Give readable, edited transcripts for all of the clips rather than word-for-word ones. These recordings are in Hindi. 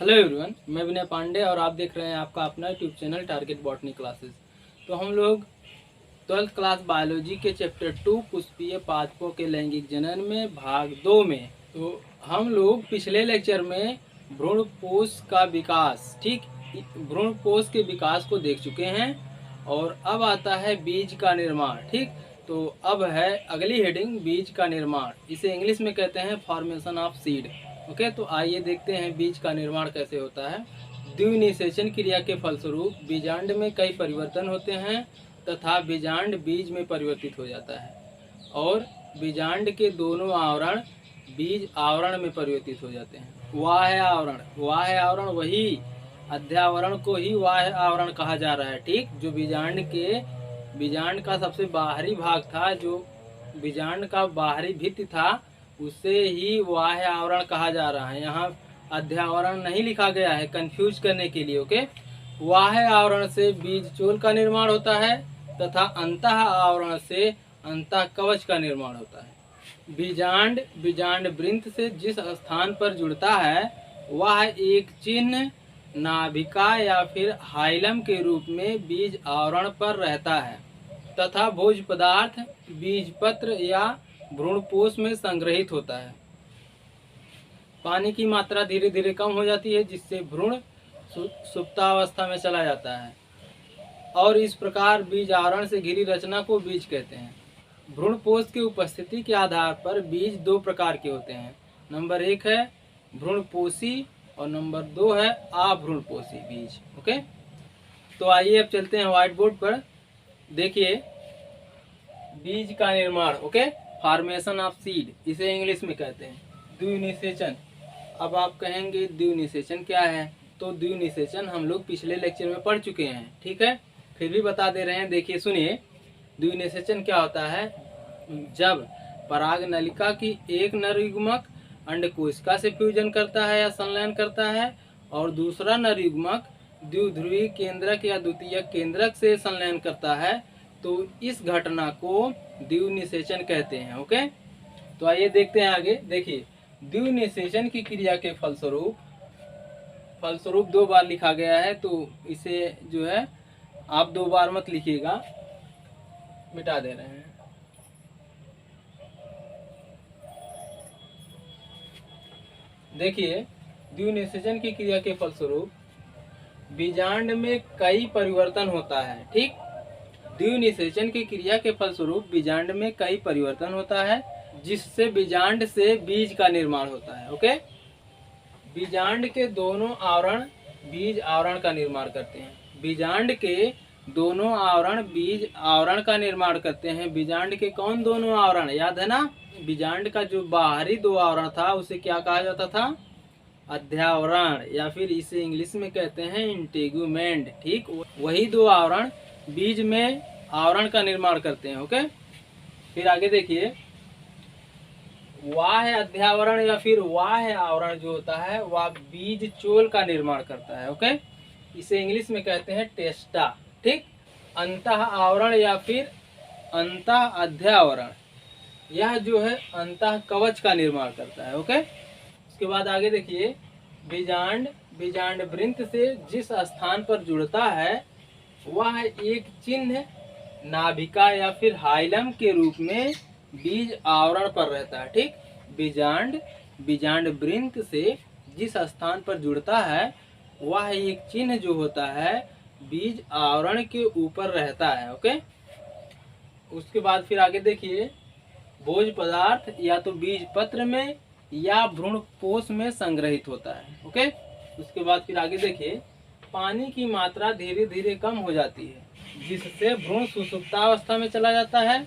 हेलो एवरीवन, मैं विनय पांडे और आप देख रहे हैं आपका अपना YouTube channel target botany classes. तो हम लोग 12th क्लास बायोलॉजी के चैप्टर 2 पुष्पीय पादपों के लैंगिक जनन में भाग 2 में तो हम लोग पिछले लेक्चर में भ्रूणपोष का विकास, ठीक, भ्रूणपोष के विकास को देख चुके हैं और अब आता है बीज का निर्माण। ठीक, तो अब है अगली हेडिंग बीज का निर्माण। इसे इंग्लिश में कहते हैं फॉर्मेशन ऑफ सीड। ओके, तो आइए देखते हैं बीज का निर्माण कैसे होता है। द्विनिषेचन क्रिया के फलस्वरूप बीजांड में कई परिवर्तन होते हैं तथा बीजांड बीज में परिवर्तित हो जाता है और बीजांड के दोनों आवरण बीज आवरण में परिवर्तित हो जाते हैं। बाह्य आवरण, बाह्य आवरण वही अध्यावरण को ही बाह्य आवरण कहा जा रहा है। ठीक, जो बीजांड का सबसे बाहरी भाग था, जो बीजांड का बाहरी भित्ति था, उसे ही बाह्य आवरण कहा जा रहा है। यहाँ अध्यावरण नहीं लिखा गया है कंफ्यूज करने के लिए। ओके, बाह्य आवरण से बीज चोल का निर्माण होता है तथा अंतः आवरण से अंतः कवच का निर्माण होता है। बीजांड वृंत से जिस स्थान पर जुड़ता है वह एक चिन्ह नाभिका या फिर हाइलम के रूप में बीज आवरण पर रहता है तथा भोज्य पदार्थ बीजपत्र या भ्रूणपोष में संग्रहित होता है। पानी की मात्रा धीरे धीरे कम हो जाती है जिससे भ्रूण सुप्तावस्था में चला जाता है और इस प्रकार बीज आवरण से घिरी रचना को बीज कहते हैं। भ्रूणपोष की उपस्थिति के आधार पर बीज दो प्रकार के होते हैं। नंबर 1 है भ्रूणपोषी और नंबर 2 है अभ्रूणपोषी बीज। ओके, तो आइए अब चलते हैं व्हाइट बोर्ड पर। देखिए बीज का निर्माण। ओके, फॉर्मेशन ऑफ सीड, इसे इंग्लिश में कहते हैं द्विनिषेचन। अब आप कहेंगे द्विनिषेचन क्या है? तो द्विनिषेचन हम लोग पिछले लेक्चर में पढ़ चुके हैं, ठीक है, फिर भी बता दे रहे हैं। देखिए सुनिए, द्विनिषेचन क्या होता है? जब पराग नलिका की एक नर युग्मक अंडकोशिका से फ्यूजन करता है या संलयन करता है और दूसरा नर युग्मक द्विध्रुवी केंद्रक या द्वितीयक केंद्रक से संलयन करता है, तो इस घटना को द्विनिषेचन कहते हैं। ओके, तो आइए देखते हैं आगे। देखिए, द्विनिषेचन की क्रिया के फलस्वरूप 2 बार लिखा गया है, तो इसे जो है आप 2 बार मत लिखिएगा, मिटा दे रहे हैं। देखिए, द्विनिषेचन की क्रिया के फलस्वरूप बीजांड में कई परिवर्तन होता है। ठीक, द्विनिषेचन की क्रिया के फलस्वरूप बीजांड में कई परिवर्तन होता है जिससे बीजांड से बीज का निर्माण होता है। ओके, बीजांड के दोनों आवरण बीज आवरण का निर्माण करते हैं। बीजांड के दोनों आवरण बीज आवरण का निर्माण करते हैं। बीजांड के कौन दोनों आवरण? याद है ना, बीजांड का जो बाहरी 2 आवरण था उसे क्या कहा जाता था? अध्यावरण, या फिर इसे इंग्लिश में कहते हैं इंटेगुमेंट। ठीक, वही 2 आवरण बीज में आवरण का निर्माण करते हैं। ओके, फिर आगे देखिए, बाह्य अध्यावरण या फिर बाह्य आवरण जो होता है वह बीज चोल का निर्माण करता है। ओके, इसे इंग्लिश में कहते हैं टेस्टा। ठीक, अंतः आवरण या फिर अंतः अध्यावरण, यह जो है अंतः कवच का निर्माण करता है। ओके, उसके बाद आगे देखिए, बीजांड वृंत से जिस स्थान पर जुड़ता है वह एक चिन्ह नाभिका या फिर हाइलम के रूप में बीज आवरण पर रहता है। ठीक, बीजांड वृंत से जिस स्थान पर जुड़ता है वह एक चिन्ह जो होता है बीज आवरण के ऊपर रहता है। ओके, उसके बाद फिर आगे देखिए, भोज्य पदार्थ या तो बीज पत्र में या भ्रूणपोष में संग्रहित होता है। ओके, उसके बाद फिर आगे देखिए, पानी की मात्रा धीरे धीरे कम हो जाती है जिससे भ्रूण सुसुप्तावस्था में चला जाता है।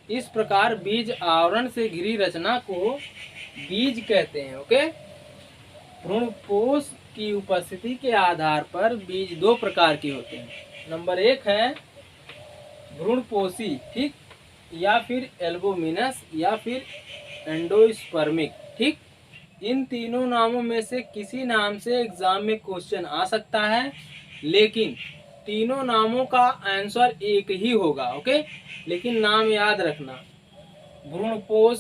इस प्रकार बीज आवरण से घिरी रचना को बीज कहते हैं। ओके, भ्रूणपोष की उपस्थिति के आधार पर बीज 2 प्रकार के होते हैं। नंबर 1 है भ्रूणपोषी, ठीक, या फिर एल्बुमिनस या फिर एंडोस्पर्मिक। ठीक, इन तीनों नामों में से किसी नाम से एग्जाम में क्वेश्चन आ सकता है, लेकिन तीनों नामों का आंसर एक ही होगा। ओके, लेकिन नाम याद रखना, भ्रूणपोष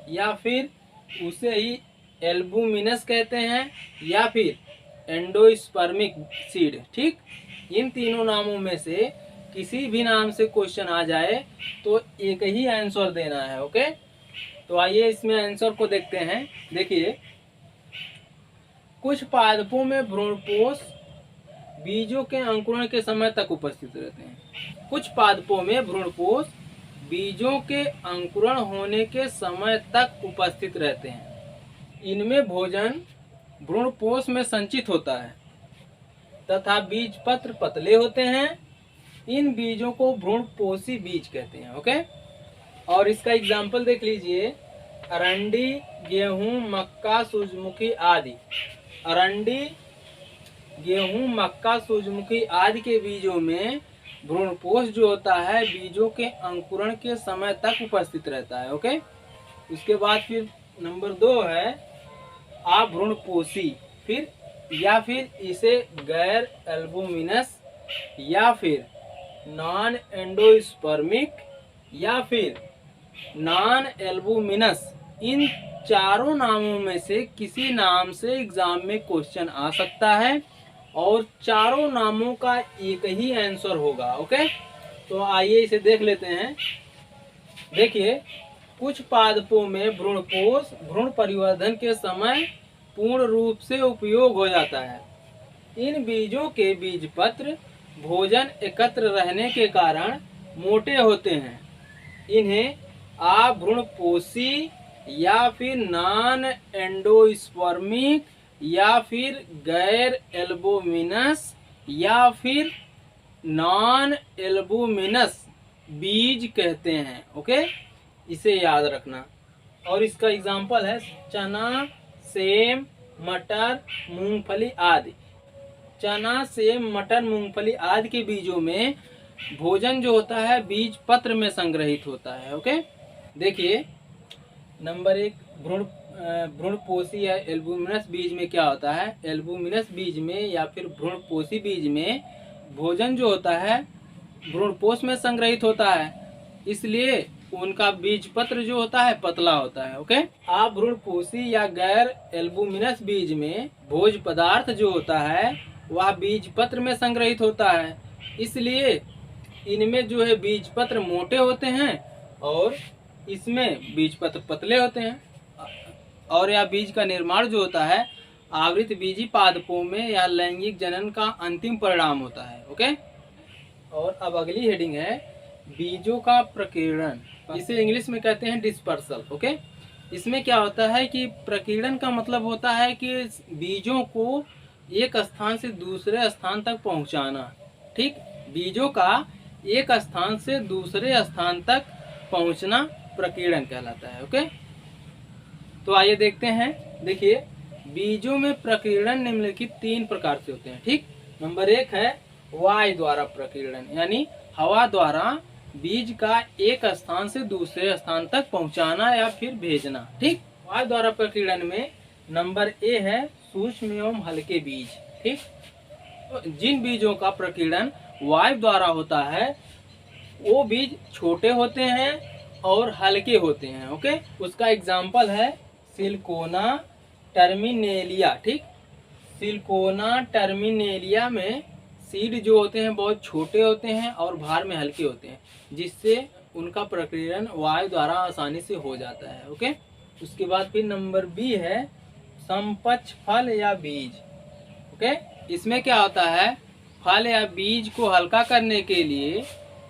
या फिर उसे ही एल्बुमिनस कहते हैं या फिर एंडोस्पर्मिक सीड। ठीक, इन तीनों नामों में से किसी भी नाम से क्वेश्चन आ जाए तो एक ही आंसर देना है। ओके, तो आइए इसमें आंसर को देखते हैं। देखिए, कुछ पादपों में भ्रूणपोष बीजों के अंकुरण के समय तक उपस्थित रहते हैं। कुछ पादपों में भ्रूणपोष बीजों के अंकुरण होने के समय तक उपस्थित रहते हैं। इनमें भोजन भ्रूणपोष में संचित होता है तथा बीज पत्र पतले होते हैं। इन बीजों को भ्रूणपोषी बीज कहते हैं। ओके, और इसका एग्जाम्पल देख लीजिए, अरंडी, गेहूं, मक्का, सूरजमुखी आदि। अरंडी, गेहूं, मक्का, सूरजमुखी आदि के बीजों में भ्रूणपोष जो होता है बीजों के अंकुरण के समय तक उपस्थित रहता है। ओके, उसके बाद फिर नंबर 2 है अभ्रूणपोषी, फिर या फिर इसे गैर एल्बुमिनस या फिर नॉन एंडोस्पर्मिक या फिर नॉन एल्बुमिनस। इन चारों नामों में से किसी नाम से एग्जाम में क्वेश्चन आ सकता है और चारों नामों का एक ही आंसर होगा। ओके, तो आइए इसे देख लेते हैं। देखिए, कुछ पादपों में भ्रूणपोष भ्रूण परिवर्धन के समय पूर्ण रूप से उपयोग हो जाता है। इन बीजों के बीज पत्र भोजन एकत्र रहने के कारण मोटे होते हैं। इन्हें अभ्रूणपोषी या फिर नॉन एंडोस्पर्मिक या फिर गैर एल्बुमिनस या फिर नॉन एल्बुमिनस बीज कहते हैं। ओके, इसे याद रखना। और इसका एग्जाम्पल है चना, सेम, मटर, मूंगफली आदि। चना, सेम, मटर, मूंगफली आदि के बीजों में भोजन जो होता है बीज पत्र में संग्रहित होता है। ओके, देखिए नंबर 1 भ्रूणपोषी या एल्बुमिनस बीज में क्या होता है। एल्बुमिनस बीज में या फिर भ्रूणपोषी बीज में भोजन जो होता है भ्रूणपोष में संग्रहित होता है, इसलिए उनका बीज पत्र जो होता है पतला होता है। ओके, अभ्रूणपोषी या गैर एल्बुमिनस बीज में भोज पदार्थ जो होता है वह बीज पत्र में संग्रहित होता है, इसलिए इनमें जो है बीज पत्र मोटे होते हैं और इसमें बीज पत्र पतले होते हैं। और यह बीज का निर्माण जो होता है आवृत बीजी पादपों में या लैंगिक जनन का अंतिम परिणाम होता है। ओके, और अब अगली हेडिंग है बीजों का प्रकीर्णन। इसे इंग्लिश में कहते हैं डिस्पर्सल। ओके, इसमें क्या होता है कि प्रकीर्णन का मतलब होता है कि बीजों को एक स्थान से दूसरे स्थान तक पहुंचाना। ठीक, बीजों का एक स्थान से दूसरे स्थान तक पहुंचना प्रकीर्णन कहलाता है। ओके, तो आइए देखते हैं। देखिए, बीजों में प्रकीर्णन निम्नलिखित 3 प्रकार से होते हैं। ठीक, नंबर 1 है वायु द्वारा प्रकीर्णन, यानी हवा द्वारा बीज का एक स्थान से दूसरे स्थान तक पहुंचाना या फिर भेजना। ठीक, वायु द्वारा प्रकीर्णन में नंबर ए है सूक्ष्म एवं हल्के बीज। ठीक, तो जिन बीजों का प्रकीर्णन वायु द्वारा होता है वो बीज छोटे होते हैं और हल्के होते हैं। ओके, उसका एग्जाम्पल है सिलिकोना टर्मिनेलिया। ठीक, सिलिकोना टर्मिनेलिया में सीड जो होते हैं बहुत छोटे होते हैं और भार में हल्के होते हैं, जिससे उनका प्रकीर्णन वायु द्वारा आसानी से हो जाता है। ओके, उसके बाद फिर नंबर बी है समपक्ष फल या बीज। ओके, इसमें क्या होता है फल या बीज को हल्का करने के लिए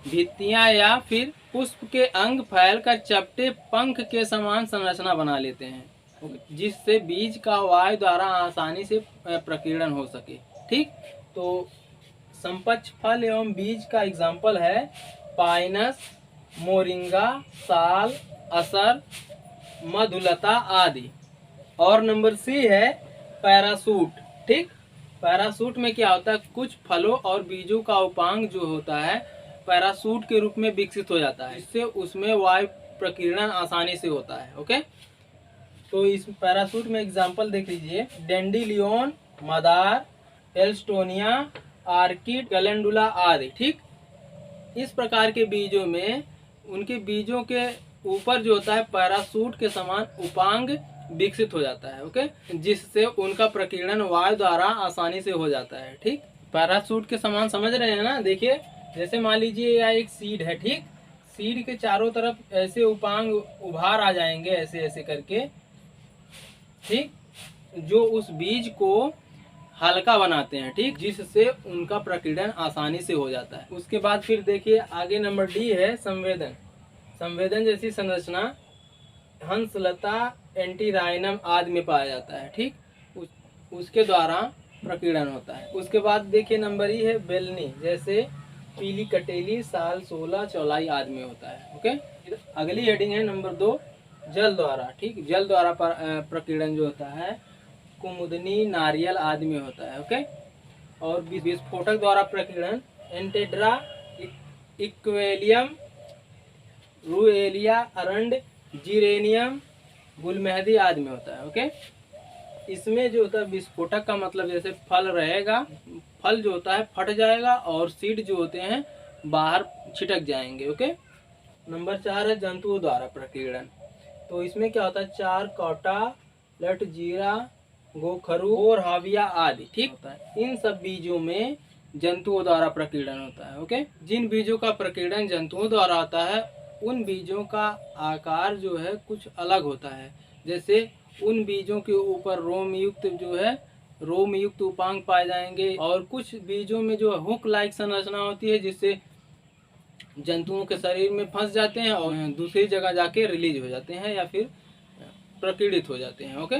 भित्तियां या फिर पुष्प के अंग फैलकर चपटे पंख के समान संरचना बना लेते हैं, जिससे बीज का वायु द्वारा आसानी से प्रकीर्णन हो सके। ठीक, तो समपक्ष फल एवं बीज का एग्जाम्पल है पाइनस, मोरिंगा, साल, असर, मधुलता आदि। और नंबर सी है पैरासूट। ठीक, पैरासूट में क्या होता है कुछ फलों और बीजों का उपांग जो होता है पैरासूट के रूप में विकसित हो जाता है, इससे उसमें वायु प्रकीर्णन आसानी से होता है। ओके, तो इस पैरासूट में एग्जाम्पल देख लीजिए डेंडिलियन, मदार, एल्स्टोनिया, आर्किड, कैलेंडुला आदि। ठीक, इस प्रकार के बीजों में उनके बीजों के ऊपर जो होता है पैरासूट के समान उपांग विकसित हो जाता है। ओके, जिससे उनका प्रकीर्णन वायु द्वारा आसानी से हो जाता है। ठीक, पैराशूट के समान समझ रहे हैं ना। देखिए, जैसे मान लीजिए यह एक सीड है। ठीक, सीड के चारों तरफ ऐसे उपांग उभार आ जाएंगे, ऐसे ऐसे करके। ठीक, जो उस बीज को हल्का बनाते हैं। ठीक, जिससे उनका प्रकीर्णन आसानी से हो जाता है। उसके बाद फिर देखिए आगे नंबर डी है संवेदन। संवेदन जैसी संरचना हंसलता, एंटीराइनम आदि में पाया जाता है। ठीक, उसके द्वारा प्रकीर्णन होता है। उसके बाद देखिए नंबर ई है बेलनी, जैसे पीली कटेली, साल, 16, चौलाई आदि में होता है। ओके, अगली हेडिंग है नंबर 2, जल द्वारा। ठीक, जल द्वारा प्रकीर्णन जो होता है कुमुदनी, नारियल आदि में होता है। ओके, और विस्फोटक द्वारा प्रकीर्णन एंटेड्रा, इक्वेलियम, रूएलिया, अरंड, जीरेनियम, गुलमेहदी आदि में होता है। ओके, इसमें जो होता है विस्फोटक का मतलब जैसे फल रहेगा, फल जो होता है फट जाएगा और सीड जो होते हैं बाहर छिटक जाएंगे। ओके, नंबर 4 है जंतुओं द्वारा प्रकीर्णन। तो इसमें क्या होता है, चार, कौटा, लट, जीरा, गोखरू और हाविया आदि। ठीक होता है, इन सब बीजों में जंतुओं द्वारा प्रकीर्णन होता है। ओके, जिन बीजों का प्रकीर्णन जंतुओं द्वारा होता है उन बीजों का आकार जो है कुछ अलग होता है। जैसे उन बीजों के ऊपर रोम युक्त उपांग पाए जाएंगे, और कुछ बीजों में जो हुक लाइक संरचना होती है, जिससे जंतुओं के शरीर में फंस जाते हैं और दूसरी जगह जाके रिलीज हो जाते हैं या फिर प्रकीर्णित हो जाते हैं। ओके।